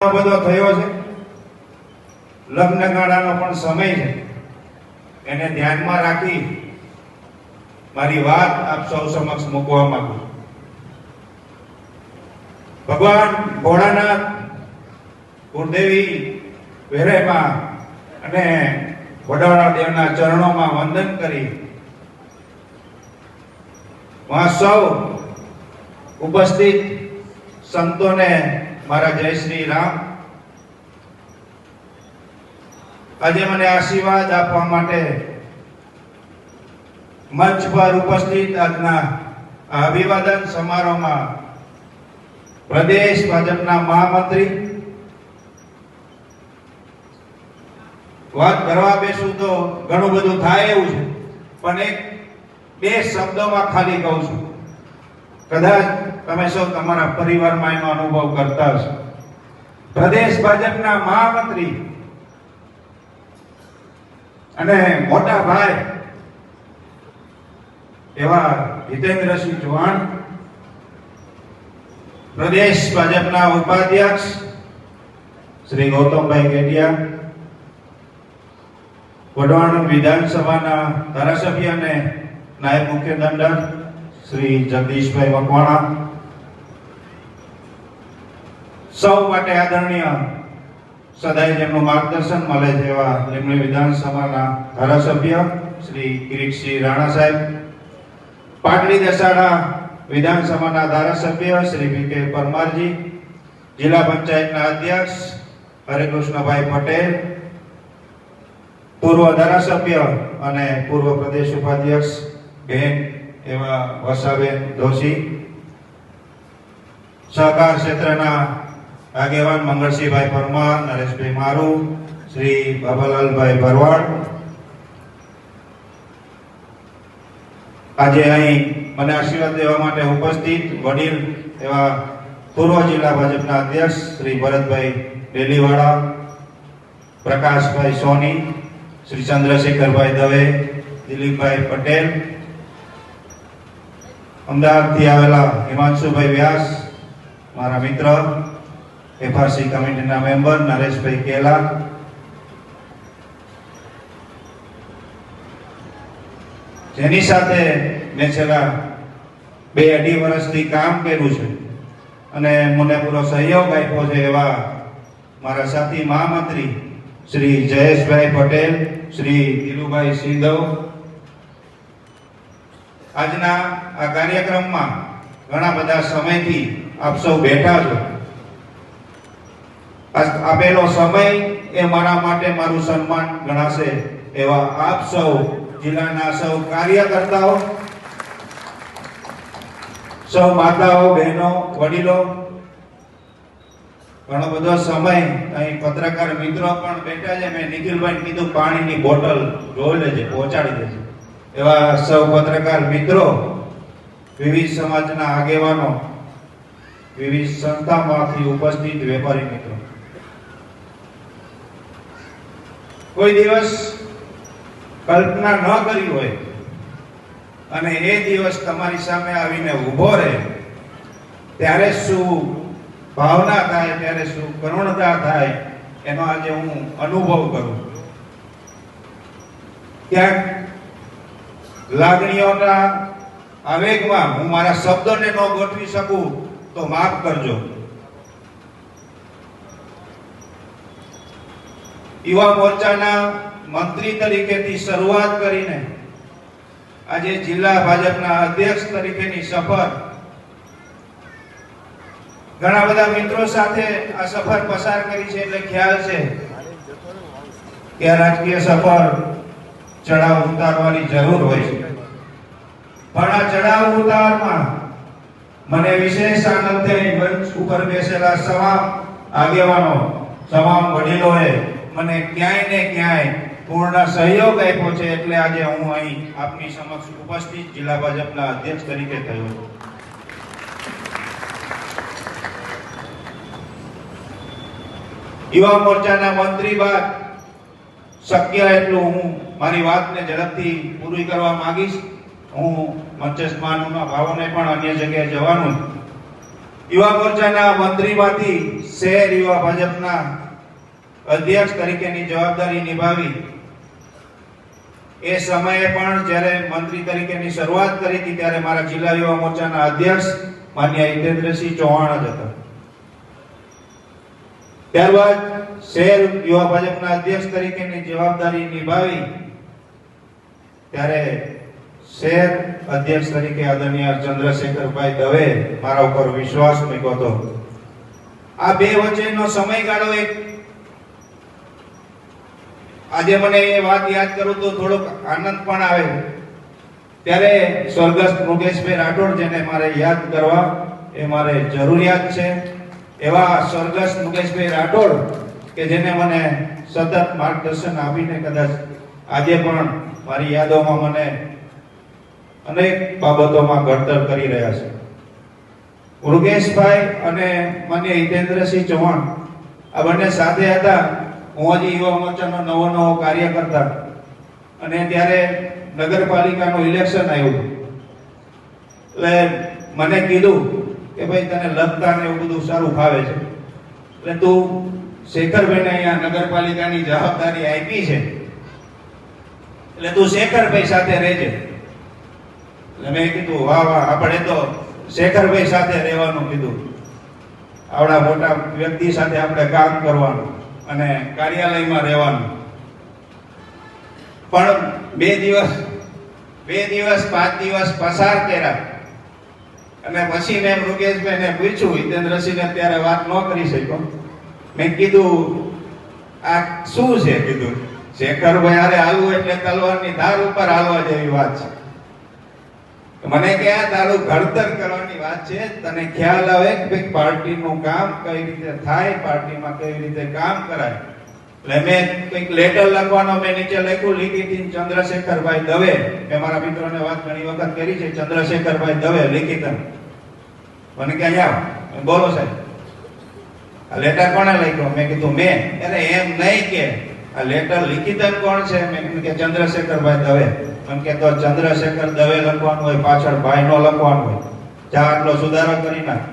બધો થયો છે, લગ્ન ગાળાનો પણ સમય છે, એને ધ્યાનમાં રાખી મારી વાત આપ સૌ સમક્ષ મૂકવા માંગુ છું. ભગવાન ભોળાનાથ, કુળદેવી વેરાઈમાં અને વડાળા દેવના ચરણોમાં વંદન કરી વહાં સૌ ઉપસ્થિત સંતોને મારા જય શ્રી રામ. આજે મને આશીર્વાદ આપવા માટે મંચ પર ઉપસ્થિત આજના આ અભિવાદન સમારોહમાં પ્રદેશ ભાજપના મહામંત્રી, વાત કરવા બેસું તો ઘણું બધું થાય એવું છે, પણ એક બે શબ્દોમાં ખાલી કહું છું. કદાચ તમે સૌ તમારા પરિવારમાં એનો અનુભવ કરતા હશો. પ્રદેશ ભાજપના મહામંત્રી અને મોટા ભાઈ એવા હિતેન્દ્રસિંહ ચૌહાણ, પ્રદેશ ભાજપના ઉપાધ્યક્ષ શ્રી ગૌતમભાઈ કેડિયા, વઢવાણ વિધાનસભાના ધારાસભ્ય અને નાયબ મુખ્ય દંડક શ્રી જગદીશભાઈ મકવાણા, સૌ માટે આદરણીય સદાય જેમનું માર્ગદર્શન મળે છે એવા લીંબડી વિધાનસભાના ધારાસભ્ય શ્રી કિરીટસિંહ રાણા સાહેબ, પાટડી દસાડા વિધાનસભાના ધારાસભ્ય શ્રી પી કે પરમારજી, જિલ્લા પંચાયતના અધ્યક્ષ હરેકૃષ્ણભાઈ પટેલ, પૂર્વ ધારાસભ્ય અને પૂર્વ પ્રદેશ ઉપાધ્યક્ષ બેન એવા વસાબેન દોશી, સહકાર ક્ષેત્રના આગેવાન મંગળસિંહભાઈ પરમાર, નરેશભાઈ મારુ, શ્રી બાબાલાલભાઈ ભરવાડ, આજે અહીં મને આશીર્વાદ દેવા માટે ઉપસ્થિત વડીલ એવા પૂર્વ જિલ્લા ભાજપના અધ્યક્ષ શ્રી ભરતભાઈ ડેલીવાળા, પ્રકાશભાઈ સોની, શ્રી ચંદ્રશેખરભાઈ દવે, દિલીપભાઈ પટેલ, અમદાવાદથી આવેલા હિમાંશુભાઈ વ્યાસ, મારા મિત્ર, એફઆરસી કમિટીના મેમ્બર નરેશભાઈ કેલા, જેની સાથે મેં છેલ્લા 2-2.5 વર્ષથી કામ કર્યું છે અને મને પૂરો સહયોગ આપ્યો છે એવા મારા સાથી મહામંત્રી શ્રી જયેશભાઈ પટેલ, શ્રી ધીરુભાઈ સિંધવ, આજના આ કાર્યક્રમમાં ઘણા બધા સમયથી આપ સૌ બેઠા છો. આપેલો સમય એ મારા માટે મારું સન્માન ગણાશે એવા આપ સૌ જિલ્લાના સૌ કાર્યકર્તાઓ, સૌ માતાઓ, બહેનો, વડીલો, ઘણો બધો સમય અહીં પત્રકાર મિત્રો પણ બેઠા છે. મેં નિખિલભાઈ કીધું પાણીની બોટલ જોઈ લેજે, પહોંચાડી દેજે. એવા સૌ પત્રકાર મિત્રો, વિવિધ સમાજના આગેવાનો, વિવિધ સંસ્થામાંથી ઉપસ્થિત વેપારી મિત્રો, કોઈ દિવસ કલ્પના ન કરી હોય અને એ દિવસ તમારી સામે આવીને ઊભો રહે ત્યારે શું ભાવના થાય, ત્યારે શું કરુણતા થાય, એનો આજે હું અનુભવ કરું. ક્યાંક લાગણીઓના આવેગમાં હું મારા શબ્દોને ન ગોઠવી શકું તો માફ કરજો. યુવા મોરચાના મંત્રી તરીકેથી શરૂઆત કરીને આજે જિલ્લા ભાજપના અધ્યક્ષ તરીકેની સફર, ઘણા બધા મિત્રો સાથે આ સફર પસાર કરી છે એટલે ખ્યાલ છે કે આ રાજકીય સફર ચડાવ ઉતારવાની જરૂર હોય છે. પણ આ ચડાવ ઉતારમાં મને વિશેષ આનંદ થયો. મંચ ઉપર બેસેલા તમામ આગેવાનો, તમામ વડીલોએ મને ક્યાંય ને ક્યાંય પૂર્ણ સહયોગ આપ્યો છે, એટલે આજે હું અહીં આપની સમક્ષ ઉપસ્થિત જિલ્લા ભાજપના અધ્યક્ષ તરીકે થયો છું. યુવા મોરચાના મંત્રી બાદ શક્ય એટલું હું મારી વાતને ઝડપથી પૂરી કરવા માંગીશ. હું મંચસ્થમાનના ભાવોને પણ અન્ય જગ્યાએ જવાનું. યુવા મોરચાના મંત્રીમાંથી શહેર યુવા ભાજપના અધ્યક્ષ તરીકેની જવાબદારી નિભાવી એ સમયે પણ જ્યારે મંત્રી તરીકેની શરૂઆત કરી હતી ત્યારે મારા જિલ્લા યુવા મોરચાના અધ્યક્ષ માન્ય હિતેન્દ્રસિંહ ચૌહાણ જ હતા. ત્યારબાદ શહેર યુવા ભાજપના અધ્યક્ષ તરીકેની જવાબદારી નિભાવી ત્યારે શહેર અધ્યક્ષ તરીકે આદરણીય ચંદ્રશેખરભાઈ દવે મારા ઉપર વિશ્વાસ મૂક્યો હતો. આ બે વચ્ચેનો સમયગાળો એક આજે મને એ વાત યાદ કરું તો થોડોક આનંદ પણ આવે. ત્યારે સ્વર્ગસ્થ મુકેશભાઈ રાઠોડ જેને મારે યાદ કરવા એ મારે જરૂરિયાત છે, એવા સ્વર્ગસ્થ મુકેશભાઈ રાઠોડ કે જેને મને સતત માર્ગદર્શન આપીને કદાચ આજે પણ મારી યાદોમાં મને અનેક બાબતોમાં ઘડતર કરી રહ્યા છે. મુકેશભાઈ અને માન્ય હિતેન્દ્રસિંહ ચૌહાણ આ બંને સાથે હતા. હું હજી યુવા મોરચાનો નવો કાર્યકર્તા અને ત્યારે નગરપાલિકાનું ઇલેક્શન આવ્યું એટલે મને કીધું કે ભાઈ તને લખતા ને એવું બધું સારું ફાવે છે એટલે તું શેખરભાઈને અહીંયા નગરપાલિકાની જવાબદારી આપી છે એટલે તું શેખરભાઈ સાથે રહેજે. એટલે મેં કીધું વાહ વાહ, આપણે તો શેખરભાઈ સાથે રહેવાનું કીધું. આવડા મોટા વ્યક્તિ સાથે આપણે કામ કરવાનું અને કાર્યાલયમાં રહેવાનું. પણ બે દિવસ 5 દિવસ પસાર કર્યા અને પછી મેં મૃગેશભાઈને પૂછ્યું, હિતેન્દ્રસિંહને ત્યારે વાત ન કરી શક્યો. મેં કીધું આ શું છે? કીધું શેખરભાઈ હારે હાલવું એટલે તલવારની ધાર ઉપર હાલવા જેવી વાત છે. મને કે આ તારું ઘડતર કરવાની વાત છે, તને ખ્યાલ આવે કે ભાઈ પાર્ટીનું કામ કઈ રીતે થાય, પાર્ટીમાં કેવી રીતે કામ કરાય. એટલે મેં કંઈક લેટર લખવાનો મેં નીચે લખ્યું લિખિતન ચંદ્રશેખરભાઈ દવે. મેં મારા મિત્રોને વાત ઘણી વખત કરી છે, ચંદ્રશેખરભાઈ દવે લિખિતન. મને કે અહીંયા બોલો સાહેબ આ લેટર કોણે લખ્યો? મેં કીધું મેં. અરે એમ નહીં કે આ લેટર લિખિતન કોણ છે? મેં કીધું કે ચંદ્રશેખરભાઈ દવે. એમ કે તો ચંદ્રશેખર દવે લખવાનું હોય, પાછળ ભાઈ નો લખવાનું હોય, જા આટલો સુધારો કરી નાખ.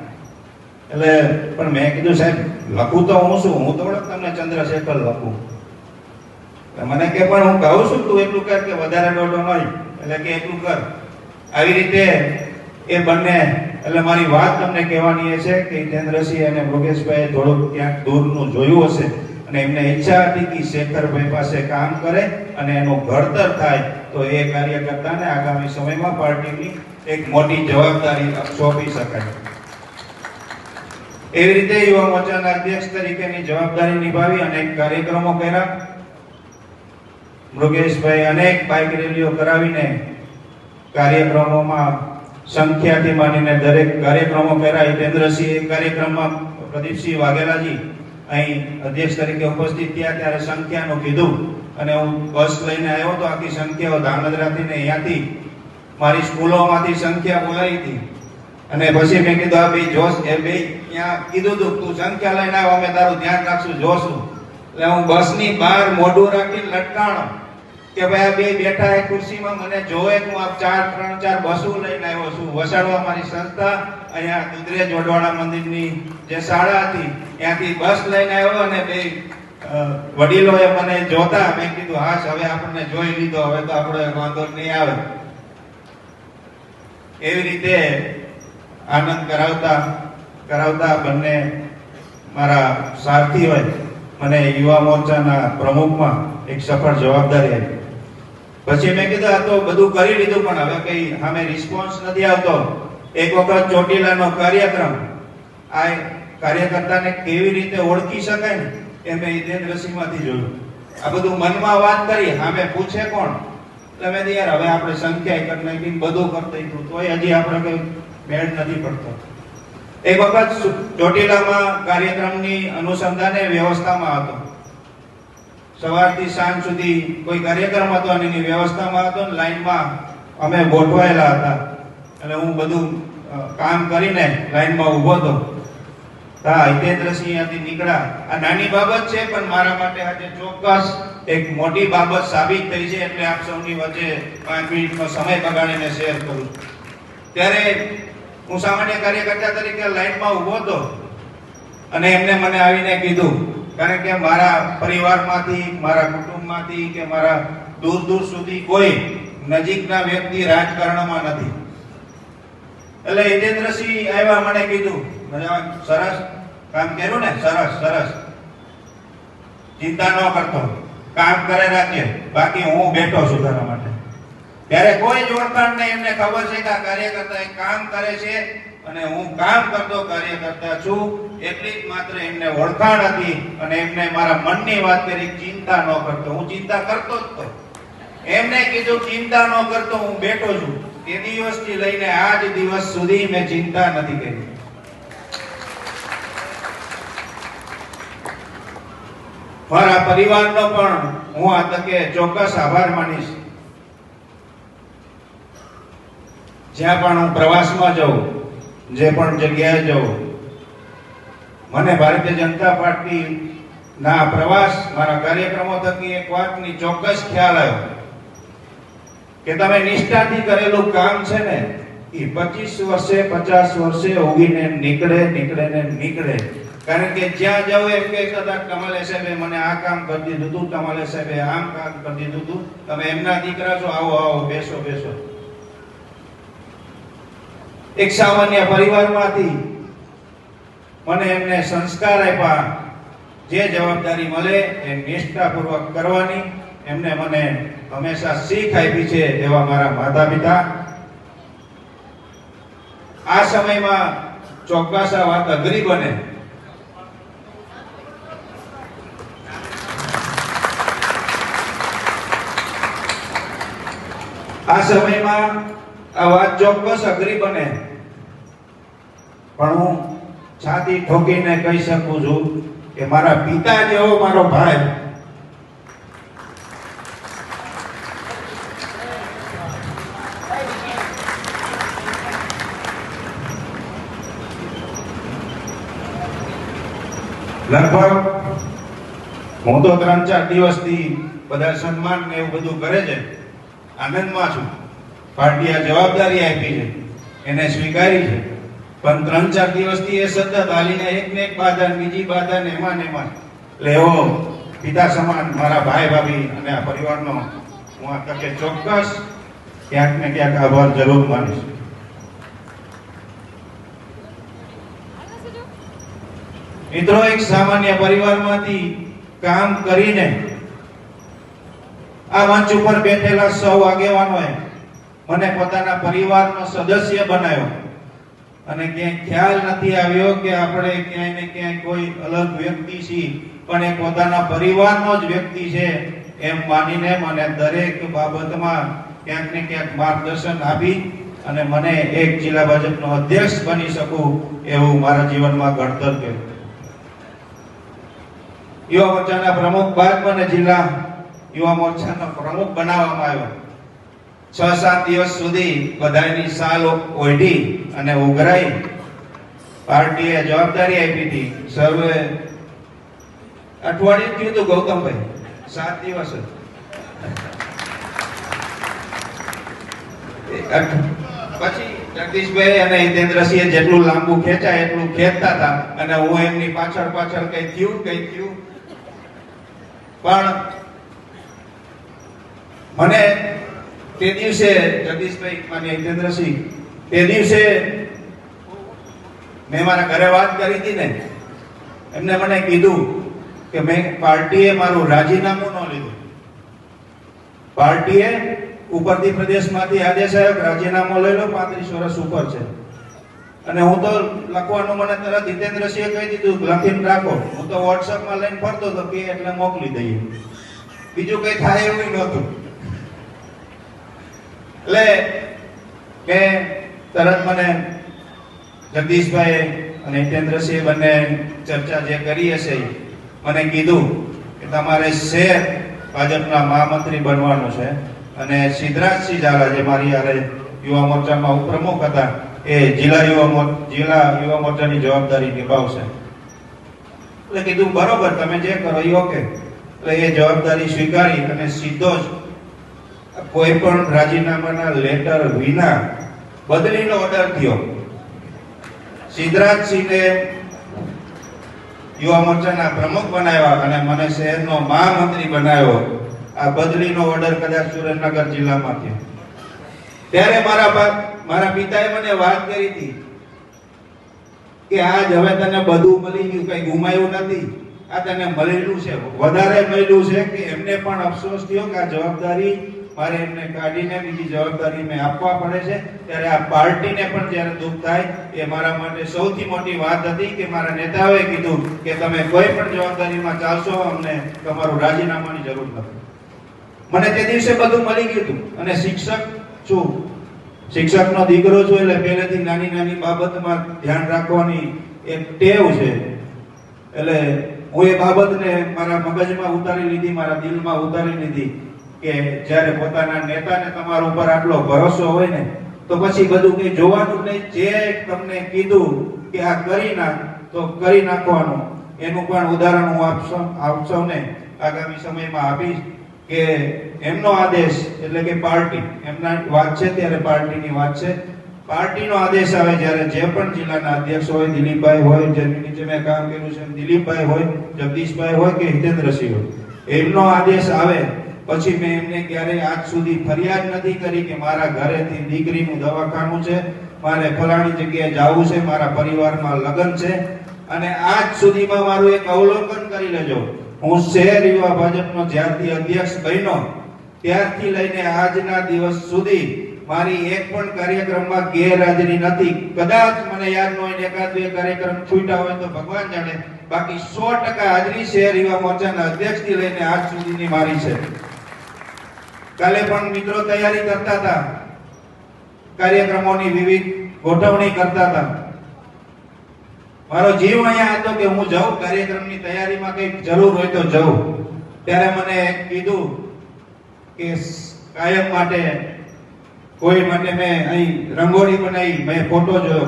એટલે પણ મેં કીધું સાહેબ લખું તો હું શું, હું થોડોક તમને ચંદ્રશેખર લખું. મને કે પણ હું કહું છું તું એટલું કર કે વધારે દોડો નહીં, એટલે કે એટલું કર. આવી રીતે એ બંને, એટલે મારી વાત તમને કહેવાની એ છે કે હિતેન્દ્રસિંહ અને મૃગેશભાઈ થોડુંક ક્યાંક દૂરનું જોયું હશે અને એમને ઈચ્છા હતી કે શેખરભાઈ પાસે કામ કરે અને એનું ઘડતર થાય તો એ કાર્યકર્તાને આગામી સમયમાં પાર્ટીની એક મોટી જવાબદારી સોંપી શકાય. એવી રીતે યુવા મોરચાના અધ્યક્ષ તરીકેની જવાબદારી નિભાવી અનેક કાર્યક્રમો કર્યા. મૃગેશભાઈ અનેક બાઇક રેલીઓ કરાવીને કાર્યક્રમોમાં સંખ્યાથી માંડીને દરેક કાર્યક્રમો કર્યા. હિતેન્દ્રસિંહ એક કાર્યક્રમમાં પ્રદીપસિંહ વાઘેલાજી અહીં અધ્યક્ષ તરીકે ઉપસ્થિત થયા ત્યારે સંખ્યાનું કીધું અને હું બસ લઈને આવ્યો તો આખી સંખ્યાઓ ધાંગધ્રાથી ને અહીંયાથી મારી સ્કૂલોમાંથી સંખ્યા બોલાવી હતી. અને પછી મેં કીધું આ બે જોશ એ બે ત્યાં કીધું તું સંખ્યા લઈને આવ, અમે તારું ધ્યાન રાખશું, જોશું. એટલે હું બસની બહાર મોઢું રાખીને લટકાણો કે ભાઈ આ બે બેઠા એ ખુરશીમાં મને જોવે હું આ 3-4 બસો લઈને આવ્યો છું. વસાડવા મારી સંસ્થા અહીંયા દુધરેજ જોડવાડા મંદિરની જે શાળા હતી ત્યાંથી બસ લઈને આવ્યો અને બે વડીલોએ મને જોતા મેં કીધું હા હવે આપણને જોઈ લીધો, હવે તો આપણે વાંધો નહીં આવે. એવી રીતે આનંદ કરાવતા બંને મારા સારથી હોય મને યુવા મોરચાના પ્રમુખમાં એક સફળ જવાબદારી આપી. પછી મેં કીધું આ તો બધું કરી લીધું પણ હવે કઈ સામે રિસ્પોન્સ નથી આવતો. એક વખત ચોટીલાનો કાર્યક્રમ, આ કાર્યકર્તાને કેવી રીતે ઓળખી શકાય ને એ મેં હિતેન્દ્રસિંહમાંથી જોયું. આ બધું મનમાં વાત કરી, સામે પૂછે કોણ? એટલે મેં યાર હવે આપણે સંખ્યા કરી નાખીને બધું કરતા હતું તોય હજી આપણે કઈ મેળ નથી પડતો. એક વખત ચોટીલામાં કાર્યક્રમની અનુસંધાને વ્યવસ્થામાં હતો, સવારથી સાંજ સુધી કોઈ કાર્યક્રમ હતો અને એની વ્યવસ્થામાં હતો ને લાઈનમાં અમે ગોઠવાયેલા હતા. એટલે હું બધું કામ કરીને લાઈનમાં ઊભો હતો. હિતેન્દ્રસિંહ ત્યાંથી નીકળ્યા. આ નાની બાબત છે પણ મારા માટે આજે ચોક્કસ એક મોટી બાબત સાબિત થઈ છે, એટલે આપ સૌની વચ્ચે 5 મિનિટનો સમય બગાડીને શેર કરું. ત્યારે હું સામાન્ય કાર્યકર્તા તરીકે લાઈનમાં ઊભો હતો અને એમને મને આવીને કીધું, કારણ કે મારા પરિવારમાંથી, મારા કુટુંબમાંથી કે મારા દૂર દૂર સુધી કોઈ નજીકના વ્યક્તિ રાજકારણમાં નથી. એટલે હિતેન્દ્રસિંહ આવ્યા, મને કીધું, સરસ કામ કર્યું ને, સરસ સરસ, ચિંતા ન કરતો, કામ કરે રાખજે, બાકી હું બેઠો છું તારા માટે. ત્યારે કોઈ જ ઓળખાણ નહીં. એમને ખબર છે કે આ કાર્યકર્તા એ કામ કરે છે અને હું કામ કરતો કાર્યકર્તા છું, એટલી જ માત્ર એમને ઓળખાણ હતી. અને એમને મારા મનની વાત કરી, ચિંતા ન કરતો. હું ચિંતા કરતો જ તો. એમને કીધું ચિંતા ન કરતો, હું બેઠો છું. એ દિવસથી લઈને આજ દિવસ સુધી મેં ચિંતા નથી કરી. મારા પરિવારનો પણ હું આ તકે ચોક્કસ આભાર માનીશ. જ્યાં પણ હું પ્રવાસમાં જાઉં, જે પણ જગ્યાએ જાઉં, મને ભારતીય જનતા પાર્ટી ના પ્રવાસ, મારા કાર્યક્રમો થકી એક વાતની ચોક્કસ ખ્યાલ આવ્યો કે તમે નિષ્ઠાથી કરેલું કામ છે ને, એ 25 વર્ષે 50 વર્ષે ઉગીને નીકળે. કારણ કે જ્યાં જાવ એમ કે કદાચ કમલે સાહેબે મને આ કામ કરી દીધું હતું, કમલે સાહેબે આમ કામ કરી દીધું હતું, તમે એમના દીકરા છો, આવો આવો, બેસો બેસો. એક સામાન્ય પરિવારમાંથી મને એમને સંસ્કાર આપ્યા, જે જવાબદારી મળે એ નિષ્ઠાપૂર્વક કરવાની એમને મને હંમેશા શીખ આપી છે. એવા મારા માતા પિતા. આ સમયમાં ચોક્કસ આ વાત અઘરી બને. આ સમયમાં આ વાત ચોક્કસ અઘરી બને, પણ હું છાતી ઠોકીને કહી શકું છું કે મારા પિતા જેવો મારો ભાઈ લગભગ હું તો 3-4 દિવસથી બધા સન્માન ને એવું બધું કરે છે, આનંદમાં છું. પાર્ટીએ જવાબદારી આપી છે, એને સ્વીકારી છે, પણ 3-4 દિવસથી એ સતત હાલીને એક ને એક બાધા, બીજી બાધા ને એમાં. એટલે એવો પિતા સમાન મારા ભાઈ ભાભી અને આ પરિવારનો હું આ તકે ચોક્કસ ક્યાંક ને ક્યાંક આભાર જરૂર માનીશ. મિત્રો, એક સામાન્ય પરિવારમાંથી કામ કરીને આ મંચ ઉપર બેઠેલા સૌ આગેવાનોએ મને પોતાના પરિવારનો સદસ્ય બનાવ્યો. અને ક્યાંય ખ્યાલ નથી આવ્યો કે આપણે ક્યાંય ને ક્યાંય કોઈ અલગ વ્યક્તિ છીએ, પણ એ પોતાના પરિવારનો જ વ્યક્તિ છે એમ માનીને મને દરેક બાબતમાં ક્યાંક ને ક્યાંક માર્ગદર્શન આપી અને મને એક જિલ્લા ભાજપનો અધ્યક્ષ બની શકું એવું મારા જીવનમાં ઘડતર કર્યું. યુવા મોરચાના પ્રમુખ બાદ મને જિલ્લા યુવા મોરચાનો પ્રમુખ બનાવવામાં આવ્યો. 6-7 દિવસ સુધી બધાની સાલ ઓઢી અને ઉઘરાઈ પાર્ટીએ જવાબદારી આપી હતી. સર્વે અઠવાડિયું થયું હતું ગૌતમભાઈ, 7 દિવસ પછી જગદીશભાઈ અને હિતેન્દ્રસિંહ જેટલું લાંબુ ખેંચાય એટલું ખેંચતા હતા અને હું એમની પાછળ કઈ થયું. પણ મને તે દિવસે જગદીશભાઈ અને હિતેન્દ્રસિંહ, તે દિવસે મેં મારા ઘરે વાત કરી હતી ને, એમને મને કીધું કે મેં પાર્ટીએ મારું રાજીનામું ન લીધું. પાર્ટીએ ઉપરથી પ્રદેશમાંથી આદેશ આવ્યો, રાજીનામું લઈ લો, 35 વર્ષ ઉપર છે. અને હું તો લખવાનું મને તરત હિતેન્દ્રસિંહે કહી દીધું, લખીને રાખો. હું તો વોટ્સઅપમાં લઈને ફરતો હતો કે એટલે મોકલી દઈએ, બીજું કઈ થાય એવું નહોતું. એટલે મેં તરત મને જગદીશભાઈ અને હિતેન્દ્રસિંહ બંને ચર્ચા જે કરી હશે મને કીધું કે તમારે શહેર ભાજપના મહામંત્રી બનવાનું છે અને સિદ્ધરાજસિંહ ઝાલા જે મારી યારે યુવા મોરચામાં ઉપપ્રમુખ હતા એ જિલ્લા યુવા મોરચાની જવાબદારી નિભાવશે. એટલે કીધું બરોબર, તમે જે કરો એ ઓકે. એટલે એ જવાબદારી સ્વીકારી અને સીધો જ કોઈ પણ રાજીનામાના લેટર વિના બદલીનો ઓર્ડર થયો. સિદ્ધરાજસિંહને યુવા મોરચાના પ્રમુખ બનાવ્યા અને મને શહેરનો મહામંત્રી બનાવ્યો. આ બદલીનો ઓર્ડર કદાચ સુરેન્દ્રનગર જિલ્લામાં થયો. ત્યારે મારા પિતાએ મને વાત કરી હતી કે આજ હવે તને બધું મળી ગયું, કઈ ગુમાયું નથી, આ તને મળેલું છે. વધારે મળ્યું છે કે એમને પણ અફસોસ થયો કે આ જવાબદારી મારે એમને કાઢીને બીજી જવાબદારી મેં આપવા પડે છે. ત્યારે આ પાર્ટીને પણ જ્યારે દુઃખ થાય એ મારા માટે સૌથી મોટી વાત હતી કે મારા નેતાઓએ કીધું કે તમે કોઈ પણ જવાબદારીમાં ચાલશો, અમને તમારું રાજીનામાની જરૂર નથી. મને તે દિવસે બધું મળી ગયું હતું અને શિક્ષક છું, શિક્ષકનો દીકરો છું, એટલે પહેલેથી નાની નાની બાબતમાં ધ્યાન રાખવાની એક ટેવ છે. એટલે હું એ બાબતને મારા મગજમાં ઉતારી લીધી, મારા દિલમાં ઉતારી લીધી કે જ્યારે પોતાના નેતાને તમારા ઉપર આટલો ભરોસો હોય ને તો પછી બધું કંઈ જોવાનું નહીં. જે તમને કીધું કે આ કરી નાખ તો કરી નાખવાનું. એનું પણ ઉદાહરણ હું આપ સૌને આગામી સમયમાં આપીશ કે એમનો આદેશ એટલે કે પાર્ટી, એમના વાત છે ત્યારે પાર્ટીની વાત છે. પાર્ટીનો આદેશ આવે જ્યારે જે પણ જિલ્લાના અધ્યક્ષ હોય, દિલીપભાઈ હોય, જેની નીચે મેં કામ કર્યું છે દિલીપભાઈ હોય, જગદીશભાઈ હોય કે હિતેન્દ્રસિંહ હોય, એમનો આદેશ આવે પછી મેં એમને ક્યારેય આજ સુધી ફરિયાદ નથી કરી કે મારા ઘરેથી દીકરીનું દવાખાનું છે, મારે ફલાણી જગ્યાએ જવું છે, મારા પરિવારમાં લગ્ન છે. અને આજ સુધીમાં મારું એક અવલોકન કરી લેજો, હું શહેર યુવા ભાજપનો જ્યારથી અધ્યક્ષ બન્યો ત્યારથી લઈને આજના દિવસ સુધી મારી એક પણ કાર્યક્રમમાં ગેરહાજરી નથી. કદાચ મને યાદ ન હોય એકાદ બે કાર્યક્રમ છૂટ્યા હોય તો ભગવાન જાણે, બાકી 100% હાજરી શહેર યુવા મોરચાના અધ્યક્ષથી લઈને આજ સુધીની મારી છે. કાલે પણ મિત્રો તૈયારી કરતા હતા, કાર્યક્રમોની વિવિધ ગોઠવણી કરતા હતા. મારો જીવ અહીંયા હતો કે હું જાઉં કાર્યક્રમની તૈયારીમાં કંઈક જરૂર હોય તો જાઉં. ત્યારે મને કીધું કે કાયમ માટે કોઈ માટે મેં અહીં રંગોળી બનાવી, મેં ફોટો જોયો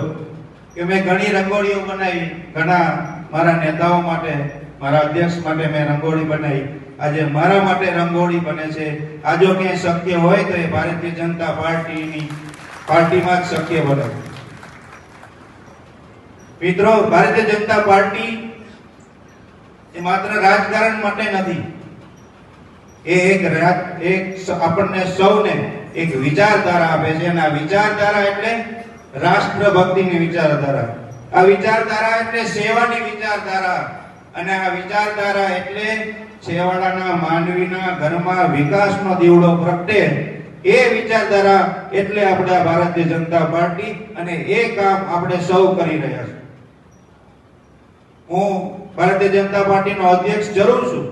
કે મેં ઘણી રંગોળીઓ બનાવી, ઘણા મારા નેતાઓ માટે, મારા અધ્યક્ષ માટે મેં રંગોળી બનાવી. આજે મારા માટે રંગોળી બને છે. આ જો ક્યાંય શક્ય હોય તો એ ભારતીય જનતા પાર્ટીમાં જ શક્ય બને. મિત્રો, ભારતીય જનતા પાર્ટી એ માત્ર રાજકારણ માટે નથી, એ એક આપણને સૌને એક વિચારધારા આપે છે. અને આ વિચારધારા એટલે રાષ્ટ્રભક્તિની વિચારધારા, આ વિચારધારા એટલે સેવાની વિચારધારા, અને આ વિચારધારા એટલે છેવાડાના માનવીના ઘરમાં વિકાસનો દીવડો પ્રગટે. એ વિચારધારા એટલે આપણા ભારતીય જનતા પાર્ટી, અને એ કામ આપણે સૌ કરી રહ્યા છીએ. હું ભારતીય જનતા પાર્ટીનો અધ્યક્ષ જરૂર છું.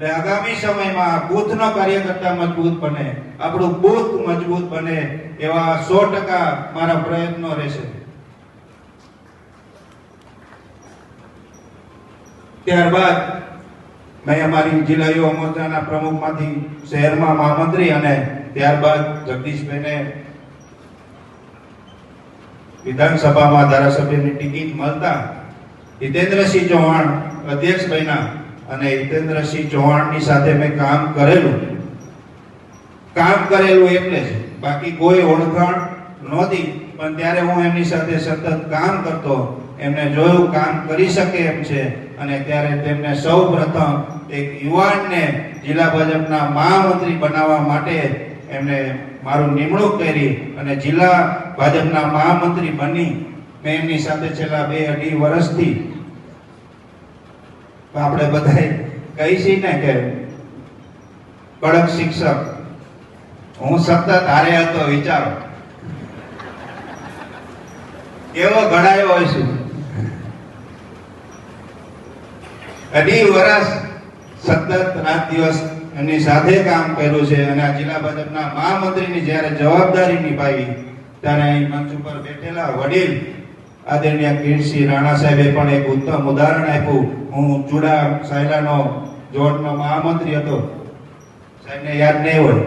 આગામી સમયમાં બૂથનો કાર્યકર્તા મજબૂત બને, આપણું બૂથ મજબૂત બને એવા 100% મારા પ્રયત્નો રહેશે. ત્યારબાદ મેં અમારી જિલ્લા યુવા મોરચાના પ્રમુખમાંથી શહેરમાં મહામંત્રી અને ત્યારબાદ જગદીશભાઈને વિધાનસભામાં ધારાસભ્યની ટિકિટ મળતા હિતેન્દ્રસિંહ ચૌહાણ અધ્યક્ષ બન્યા. અને હિતેન્દ્રસિંહ ચૌહાણની સાથે મેં કામ કરેલું એટલે જ, બાકી કોઈ ઓળખાણ નહોતી. પણ ત્યારે હું એમની સાથે સતત કામ કરતો, એમને જોયું કામ કરી શકે એમ છે. અને ત્યારે તેમને સૌ પ્રથમ એક યુવાનને જિલ્લા ભાજપના મહામંત્રી બનાવવા માટે એમને મારું નિમણૂક કરી અને જિલ્લા ભાજપના મહામંત્રી બની. મેં એમની સાથે છેલ્લા 2-2.5 વર્ષથી આપણે બધાય કહી છીએ ને કે કડક શિક્ષક, હું સતત હારે હતો. વિચારો કેવો ઘડાયો હોય છું. 2.5 વર્ષ સતત રાત દિવસ એમની સાથે કામ કર્યું છે. અને આ જિલ્લા ભાજપના મહામંત્રીની જ્યારે જવાબદારી નિભાવી ત્યારે અહીં મંચ ઉપર બેઠેલા વડીલ આદરણીય કીર્તિસિંહ રાણા સાહેબે પણ એક ઉત્તમ ઉદાહરણ આપ્યું. હું ચુડા સાયલાનો ઝોનનો મહામંત્રી હતો, સાહેબને યાદ નહીં હોય.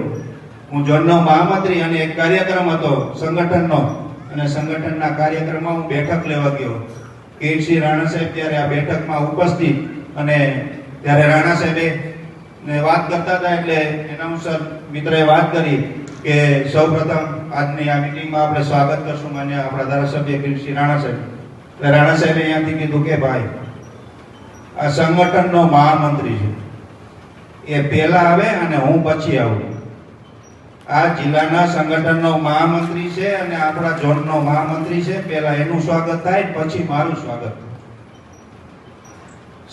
હું ઝોનનો મહામંત્રી અને એક કાર્યક્રમ હતો સંગઠનનો, અને સંગઠનના કાર્યક્રમમાં હું બેઠક લેવા ગયો. કીર્તિસિંહ રાણા સાહેબ ત્યારે આ બેઠકમાં ઉપસ્થિત, અને ત્યારે રાણા સાહેબે વાત કરતા હતા એટલે એનાઉન્સર મિત્રએ વાત કરી કે સૌપ્રથમ આજની આ મીટિંગમાં આપણે સ્વાગત કરશું માન્ય આપણા ધારાસભ્ય કીર્તિસિંહ રાણા સાહેબ. એટલે રાણા સાહેબે અહીંયાથી કીધું કે ભાઈ આ સંગઠનનો મહામંત્રી છે. એ પહેલા આવે અને હું પછી આવું. આ જિલ્લાના સંગઠનનો મહામંત્રી છે અને આપણા ઝોનનો મહામંત્રી છે. પહેલા એનું સ્વાગત થાય, પછી મારું સ્વાગત.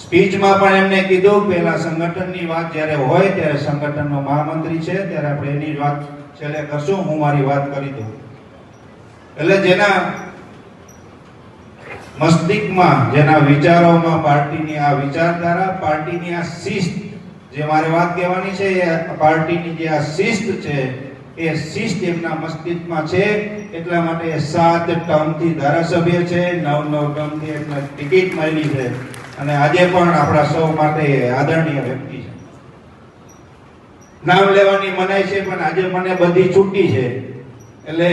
સ્પીચમાં પણ એમને કીધું પહેલા સંગઠનની વાત જ્યારે હોય ત્યારે સંગઠનનો મહામંત્રી છે ત્યારે આપણે એની વાત છેલ્લે કરશું. હું મારી વાત કરી દઉં. એટલે જેના મસ્તિષ્કમાં, જેના વિચારોમાં પાર્ટીની આ વિચારધારા, પાર્ટીની આ શિસ્ત, જે મારે વાત કહેવાની છે એ પાર્ટીની જે આ શિસ્ત છે એ શિસ્ત એમના મસ્તિષ્કમાં છે. એટલા માટે 7 ટર્મથી ધારાસભ્ય છે, 9 ટર્મથી એમને ટિકિટ મળી છે અને આજે પણ આપણા સૌ માટે આદરણીય વ્યક્તિ છે. નામ લેવાની મનાઈ છે પણ આજે મને બધી છૂટી છે. એટલે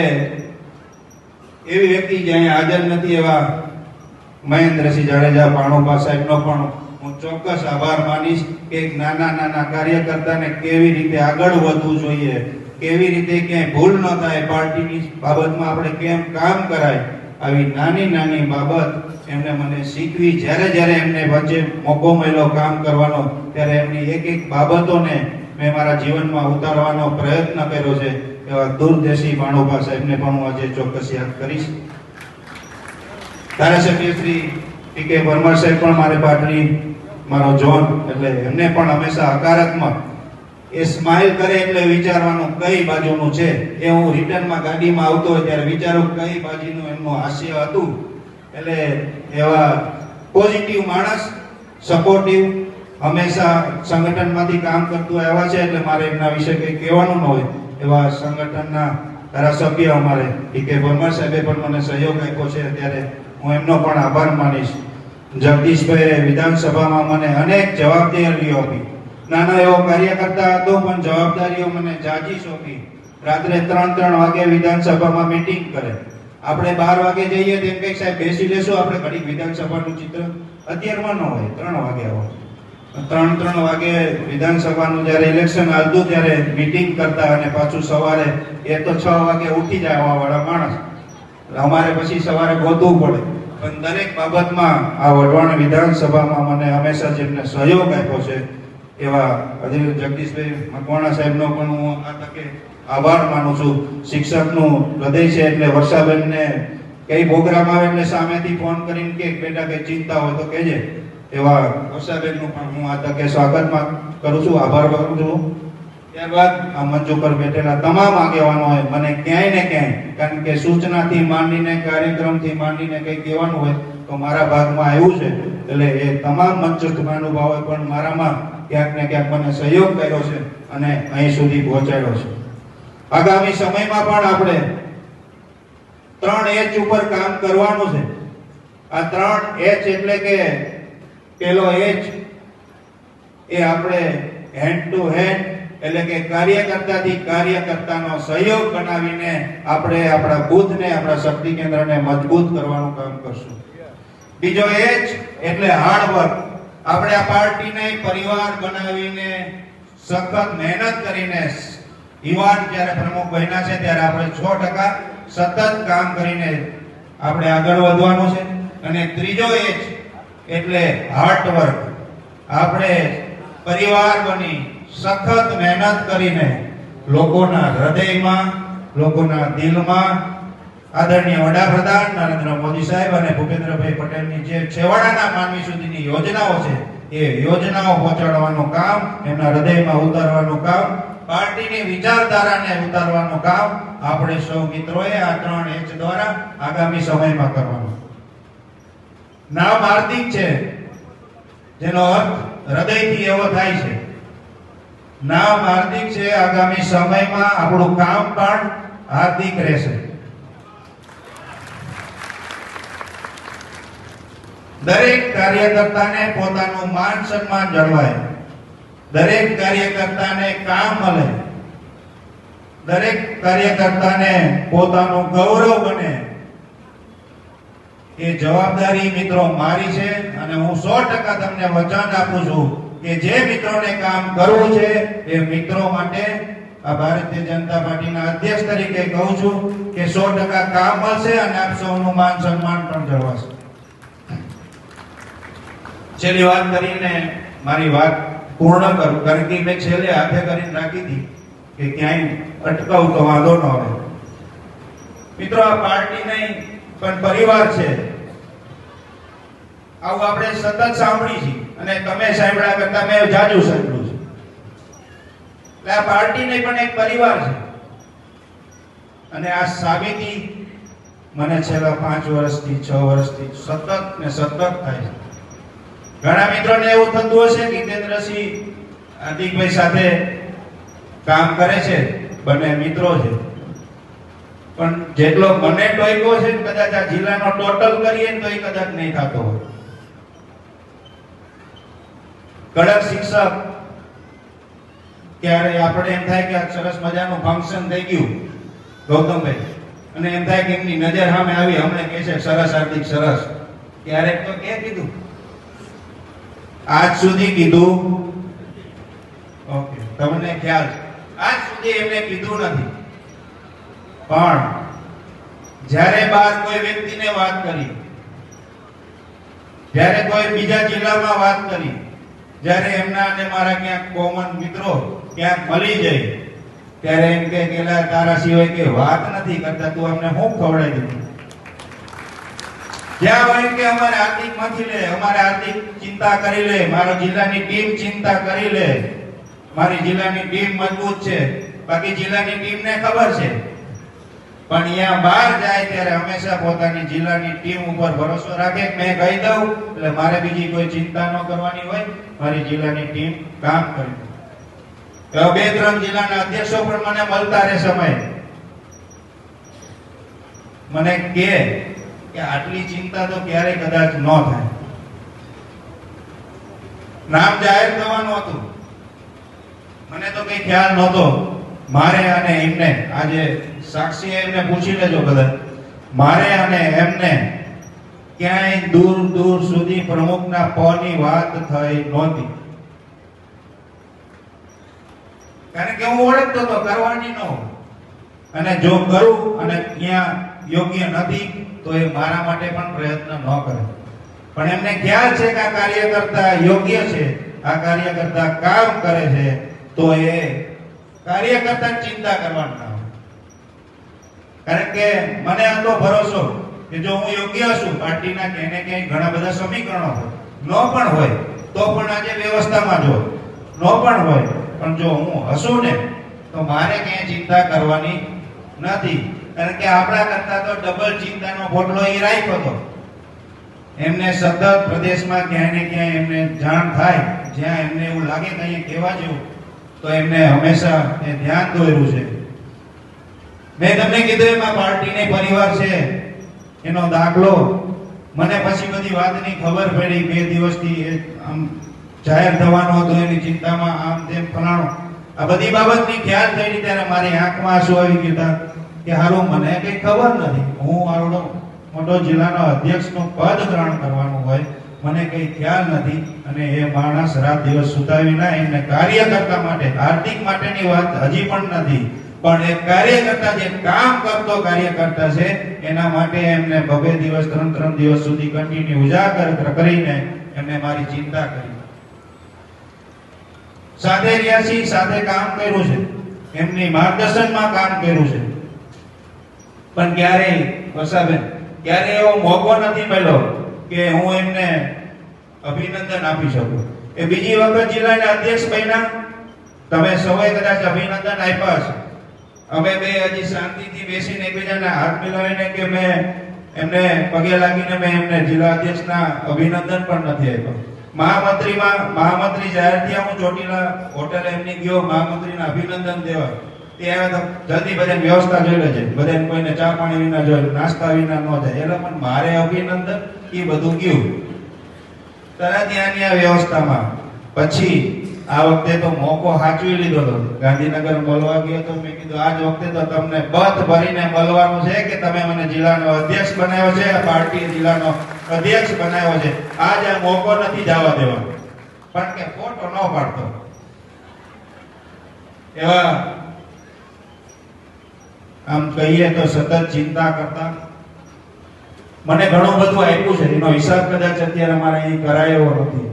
એવી વ્યક્તિ જે અહીંયા હાજર નથી એવા મહેન્દ્રસિંહ જાડેજા પાણોબા સાહેબનો પણ હું ચોક્કસ આભાર માનીશ કે એક નાના કાર્યકર્તાને કેવી રીતે આગળ વધવું જોઈએ, કેવી રીતે ક્યાંય ભૂલ ન થાય, પાર્ટીની બાબતમાં આપણે કેમ કામ કરાય, આવી નાની બાબત એમને મને શીખવી. જ્યારે એમને વચ્ચે મોકો મળ્યો કામ કરવાનો ત્યારે એમની એક બાબતોને મેં મારા જીવનમાં ઉતારવાનો પ્રયત્ન કર્યો છે. એવા દૂરદેશી માણોબા સાહેબને પણ હું આજે ચોક્કસ યાદ કરીશ. ધારાસભ્ય શ્રી ટી.કે. પરમાર સાહેબ પણ મારે પાટડી, મારો ઝોન, એટલે એમને પણ હંમેશા હકારાત્મક, એ સ્માઈલ કરે એટલે વિચારવાનું કઈ બાજુનું છે. એ હું રિટર્નમાં ગાડીમાં આવતો હોય ત્યારે વિચારું કઈ બાજુનું એમનું હાસ્ય હતું. એટલે એવા પોઝિટિવ માણસ, સપોર્ટિવ, હંમેશા સંગઠનમાંથી કામ કરતું એવા છે. એટલે મારે એમના વિશે કંઈ કહેવાનું ન હોય. એવા સંગઠનના ધારાસભ્ય અમારે ટી.કે. પરમાર સાહેબે પણ મને સહયોગ આપ્યો છે. ત્યારે હું એમનો પણ આભાર માનીશ. જગદીશભાઈ વિધાનસભામાં મને અનેક જવાબદારીઓ આપી. નાનો એવો કાર્યકર્તા હતો પણ જવાબદારીઓ મને જાજી સોંપી. રાત્રે 3 વાગે વિધાનસભામાં મીટિંગ કરે. આપણે 12 વાગે જઈએ તેમ કઈ સાહેબ બેસી લેશું, આપણે ઘડી વિધાનસભાનું ચિત્ર અત્યારમાં ન હોય, 3 વાગે આવો. 3 વાગે વિધાનસભાનું જ્યારે ઇલેક્શન આવતું ત્યારે મીટિંગ કરતા અને પાછું સવારે એ તો 6 વાગે ઉઠી જાય વાળા માણસ. અમારે પછી સવારે ગોતવું પડે. પણ દરેક બાબતમાં આ વઢવાણ વિધાનસભામાં મને હંમેશા જેમને સહયોગ આપ્યો છે એવા જગદીશભાઈ મકવાણા સાહેબનો પણ હું આ તકે આભાર માનું છું. શિક્ષકનું હૃદય છે એટલે વર્ષાબેનને કઈ પ્રોગ્રામ આવે એટલે સામેથી ફોન કરીને કે બેટા કઈ ચિંતા હોય તો કહેજે. એવા વર્ષાબેનનું પણ હું આ તકે સ્વાગતમાં કરું છું, આભાર કરું છું. ત્યારબાદ આ મંચ ઉપર બેઠેલા તમામ આગેવાનોએ મને ક્યાંય ને ક્યાંય, કારણ કે સૂચનાથી માંડીને કાર્યક્રમથી માંડીને કંઈ કહેવાનું હોય તો મારા ભાગમાં આવ્યું છે. એટલે એ તમામ મંચસ્થ મહાનુભાવોએ પણ મારામાં ક્યાંક ને ક્યાંક મને સહયોગ કર્યો છે અને અહીં સુધી પહોંચાડ્યો છે. આગામી સમયમાં પણ આપણે 3 H ઉપર કામ કરવાનું છે. આ 3 H એટલે કે પેલો H એ આપણે હેન્ડ ટુ હેન્ડ, એટલે કે કાર્યકર્તાથી કાર્યકર્તાનો સહયોગ બનાવીને આપણે આપણા બુથને, આપણા શક્તિ કેન્દ્રને મજબૂત કરવાનું કામ કરશું. બીજો H એટલે હાર્ડ વર્ક. આપણે આ પાર્ટીને પરિવાર બનાવીને સખત મહેનત કરીને, યુવાન જ્યારે પ્રમુખ બન્યા છે ત્યારે આપણે 6% સતત કામ કરીને આપણે આગળ વધવાનું છે. અને ત્રીજો H એટલે હાર્ટ વર્ક. આપણે પરિવાર બની સખત મહેનત કરીને લોકોના હૃદયમાં, લોકોના દિલમાં આદરણીય વડાપ્રધાન નરેન્દ્ર મોદી સાહેબ અને ભૂપેન્દ્રભાઈ પટેલની જે છેવાડાના માનવી સુધીની યોજનાઓ છે એ યોજનાઓ પહોંચાડવાનું કામ, એમના હૃદયમાં ઉતારવાનું કામ, પાર્ટીની વિચારધારાને ઉતારવાનું કામ આપણે સૌ મિત્રોએ આ 3 H દ્વારા આગામી સમયમાં કરવાનું. નામ હાર્દિક છે, જેનો અર્થ હૃદયથી એવો થાય છે. નામ હાર્દિક છે. આગામી સમયમાં આપણું કામ પણ હાર્દિક રહેશે. દરેક કાર્યકર્તાને પોતાનું માન સન્માન જળવાય, દરેક કાર્યકર્તાને કામ મળે, દરેક કાર્યકર્તાને પોતાનું ગૌરવ બને, એ જવાબદારી મિત્રો મારી છે. અને હું 100% તમને વચન આપું છું કે જે મિત્રોને કામ કરવું છે એ મિત્રો માટે આ ભારતીય જનતા પાર્ટીના અધ્યક્ષ તરીકે કહું છું કે 100% કામ મળશે અને આપ સૌનું માન સન્માન પણ જળવાશે. છેલ્લી વાત કરીને મારી વાત પૂર્ણ કરું, કારણ કે મેં છેલ્લે હાથે કરીને રાખી હતી કે ક્યાંય અટકાવું તો વાંધો ન આવે. મિત્રો, આ પાર્ટી નહીં પણ પરિવાર છે, આવું આપણે સતત સાંભળી છે અને તમે સાંભળ્યા કરતા મેં જાજુ સાંભળ્યું છે. એટલે આ પાર્ટી નહીં પણ એક પરિવાર છે અને આ સાબિતી મને છેલ્લા 5 વર્ષથી 6 વર્ષથી સતત ને સતત થાય છે. ઘણા મિત્રોને એવું થતું હશે કે જીતેન્દ્રસિંહ હાર્દિકભાઈ સાથે કામ કરે છે, બંને મિત્રો છે, પણ જેટલો મને ટોયકો છે કદાચ આ જિલ્લાનો ટોટલ કરીએ તો એ કદાચ નહીં થતો હોય. કડક શિક્ષક, ક્યારે આપણે એમ થાય કે આ સરસ મજાનું ફંક્શન થઈ ગયું ગૌતમભાઈ, અને એમ થાય કે એમની નજર સામે આવી, હમણાં કહે છે સરસ હાર્દિક સરસ. ક્યારેક તો કે કીધું, આજ સુધી કીધું, ઓકે, તમને ખ્યાલ છે, આજ સુધી એમને કીધું નથી. પણ જ્યારે બહાર કોઈ વ્યક્તિને વાત કરી, જ્યારે કોઈ બીજા જિલ્લામાં વાત કરી, જ્યારે એમના અને મારા ક્યાંક કોમન મિત્રો ક્યાંક મળી જાય, ત્યારે એમ કે કેલા તારા સિવાય કે વાત નથી કરતા, તું અમને શું ખવડાવી દીધું. જ્યાં હોય કે અમારે આર્થિક માંથી લે, અમારે આર્થિક ચિંતા કરી લે, મારો જિલ્લાની ટીમ ચિંતા કરી લે, મારી જિલ્લાની ટીમ મજબૂત છે, બાકી જિલ્લાની ટીમને ખબર છે. પણ અહીંયા બહાર જાય ત્યારે હંમેશા પોતાની જિલ્લાની ટીમ ઉપર ભરોસો રાખે. મેં કહી દઉં એટલે મારે બીજી કોઈ ચિંતા ન કરવાની હોય, મારી જિલ્લાની ટીમ કામ કરે. 2-3 જિલ્લાના અધ્યક્ષો પણ મને મળતા રહે સમય, મને કહે કે આટલી ચિંતા તો ક્યારેય કદાચ ન થાય. નામ જાહેર થવાનું હતું, મને તો કઈ ખ્યાલ નહોતો. મારે અને એમને, આજે સાક્ષી એમને પૂછી લેજો બધા, મારે અને એમને ક્યાંય દૂર દૂર સુધી પ્રમુખના પની વાત થઈ નહોતી. કારણ કે હું ઓળખતો તો કરવાની ન હોય, અને જો કરું અને ત્યાં યોગ્ય નથી તો એ મારા માટે પણ પ્રયત્ન ન કરે. પણ એમને ખ્યાલ છે કે આ કાર્યકર્તા યોગ્ય છે, આ કાર્યકર્તા કામ કરે છે, તો એ કાર્યકર્તા ચિંતા કરવાની ના હોય. કારણ કે મને હતો ભરોસો કે જો હું યોગ્ય છું, પાર્ટીના ક્યાંય ને ક્યાંય ઘણા બધા સમીકરણો હોય, ન પણ હોય તો પણ આજે વ્યવસ્થામાં જો ન પણ હોય, પણ જો હું હશું ને તો મારે ક્યાંય ચિંતા કરવાની નથી. કારણ કે આપણા કરતા તો ડબલ ચિંતાનો પોટલો એ રાખ્યો હતો. એમને સતત પ્રદેશમાં ક્યાંય ને ક્યાંય એમને જાણ થાય, જ્યાં એમને એવું લાગે કે અહીંયા કહેવા જેવું, તો એમને હંમેશા એ ધ્યાન દોર્યું છે. મેં તમને કીધું એમાં પાર્ટીને પરિવાર છે એનો દાખલો મને પછી બધી વાતની ખબર પડી. 2 દિવસથી આમ જાહેર થવાનો હતો, એની ચિંતામાં આમ તેમ ફલાણો, આ બધી બાબતની ખ્યાલ થઈ ત્યારે મારી આંખમાં આંસુ આવી ગયા કે હારું મને કઈ ખબર નથી, હું આવડો મોટો જિલ્લાનો અધ્યક્ષનું પદ ગ્રહણ કરવાનું હોય, મને કઈ ખ્યાલ નથી. અને એ માણસ રાત દિવસ સુતાવી ના એમને કાર્યકર્તા માટે, હાર્દિક માટેની વાત હજી પણ નથી, પણ એક કાર્યકર્તા જે કામ કરતો કાર્યકર્તા છે એના માટે એમને 2 દિવસ 3 દિવસ સુધી કન્ટિન્યુ ઉજાગર કરીને એમને મારી ચિંતા કરી. સાથે રહ્યા છીએ, સાથે કામ કર્યું છે, એમની માર્ગદર્શનમાં કામ કર્યું છે. પણ ક્યારેય વર્ષાબેન ક્યારે એવો મોકો નથી મળ્યો કે હું એમને અભિનંદન આપી શકું. એ બીજી વખત જિલ્લાના અધ્યક્ષ બન્યા, તમે સૌએ કદાચ અભિનંદન આપ્યા છે. અમે બે હજી શાંતિથી બેસીને એકબીજાના હાથ મિલાવીને કે મેં એમને પગે લાગીને મેં એમને જિલ્લા અધ્યક્ષના અભિનંદન પણ નથી આપ્યા. મહામંત્રી જાહેર થયા, હું ચોટીલા હોટેલ એમની ગયો મહામંત્રીના અભિનંદન દેવા. એ આવે તો જલ્દી બધાની વ્યવસ્થા જોઈ લેજે, બધાને કોઈને ચા પાણી વિના જોઈ, નાસ્તા વિના ન જાય. એટલે પણ મારે અભિનંદન એ બધું ગયું તરત ત્યાંની આ વ્યવસ્થામાં. પછી આ વખતે તો મોકો સાચવી લીધો હતો, ગાંધીનગર મળવા ગયો તો મેં કીધું આજ વખતે તો તમને બથ ભરીને મળવાનું છે કે તમે મને જિલ્લાનો અધ્યક્ષ બનાવ્યો છે, પાર્ટીએ જિલ્લાનો અધ્યક્ષ બનાવ્યો છે, આજ આ મોકો નથી જવા દેવાનો. પણ કે ફોટો ન પાડતો. એવા આમ કહીએ તો સતત ચિંતા કરતા, મને ઘણું બધું આપ્યું છે, એનો હિસાબ કદાચ અત્યારે મારે અહીં કરાયો નથી.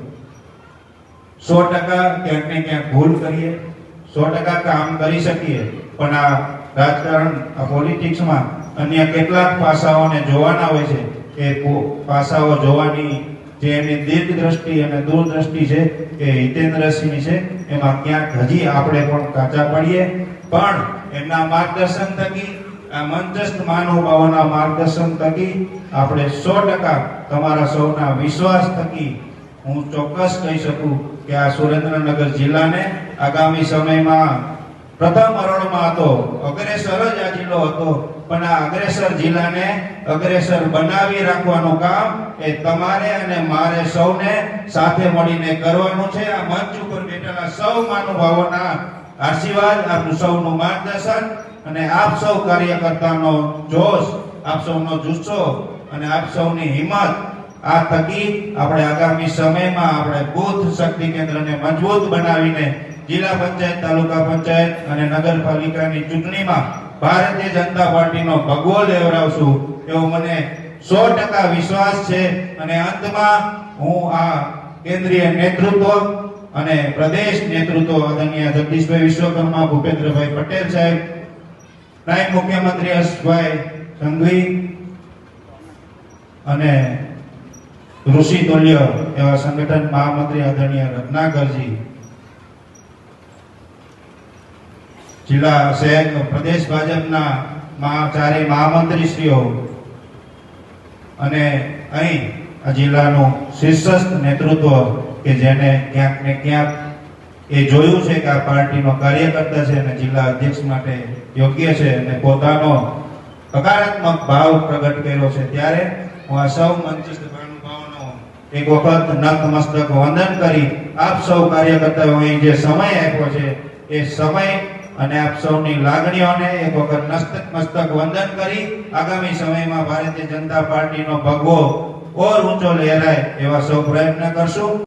100% ક્યાંક ને ક્યાંક ભૂલ કરીએ, 100% કામ કરી શકીએ, પણ આ રાજકારણ, આ પોલિટિક્સમાં અન્ય કેટલાક પાસાઓને જોવાના હોય છે. એ પાસાઓ જોવાની જે એની દીર્ઘદ્રષ્ટિ અને દૂરદ્રષ્ટિ છે એ હિતેન્દ્રસિંહની છે. એમાં ક્યાંક હજી આપણે પણ કાચા પડીએ, પણ એમના માર્ગદર્શન થકી, આ મંચસ્થ મહાનુભાવોના માર્ગદર્શન થકી આપણે 100% તમારા સૌના વિશ્વાસ થકી હું ચોક્કસ કહી શકું કે આ સુરેન્દ્રનગર જિલ્લાને આગામી સમયમાં પ્રથમ હરોળમાં હતો, અગ્રેસર જ આ જિલ્લો હતો, પણ આ અગ્રેસર જિલ્લાને અગ્રેસર બનાવી રાખવાનું કામ એ તમારે અને મારે સૌને સાથે મળીને કરવાનું છે. આ મંચ ઉપર બેઠેલા સૌ મહાનુભાવોના આશીર્વાદ, આપનું સૌનું માર્ગદર્શન અને આપ સૌ કાર્યકર્તાનો જોશ, આપ સૌનો જુસ્સો અને આપ સૌની હિંમત, આ થકી આપણે આગામી સમયમાં આપણે બુથ શક્તિ કેન્દ્રને મજબૂત બનાવીને જિલ્લા પંચાયત, તાલુકા પંચાયત અને નગરપાલિકાની ચૂંટણીમાં ભારતીય જનતા પાર્ટીનો ભગવો લેવડાવશું એવો મને 100% વિશ્વાસ છે. અને અંતમાં હું આ કેન્દ્રીય નેતૃત્વ અને પ્રદેશ નેતૃત્વ આદરણીય જગદીશભાઈ વિશ્વકર્મા, ભૂપેન્દ્રભાઈ પટેલ સાહેબ, નાયબ મુખ્યમંત્રી હર્ષભાઈ સંઘવી અને ઋષિ તુલ્ય એવા સંગઠન મહામંત્રી આદરણીય રત્નાકરજી, જિલ્લા શહેર પ્રદેશ ભાજપના ચારે મહામંત્રીશ્રીઓ અને અહીં આ જિલ્લાનું શીર્ષસ્થ નેતૃત્વ કે જેને ક્યાંક ને ક્યાંક એ જોયું છે કે આ પાર્ટીનો કાર્યકર્તા છે અને જિલ્લા અધ્યક્ષ માટે યોગ્ય છે અને પોતાનો હકારાત્મક ભાવ પ્રગટ કર્યો છે. ત્યારે હું આ સૌ મંચસ્થ મહાનુભાવોનો એક વખત નતમસ્તક વંદન કરી આપ સૌ કાર્યકર્તાઓએ જે સમય આપ્યો છે એ સમય અને આપ સૌની લાગણીઓને એક વખત નતમસ્તક વંદન કરી આગામી સમયમાં ભારતીય જનતા પાર્ટીનો ભગવો ઓર ઊંચો લહેરાય એવા સૌ પ્રયત્ન કરશું.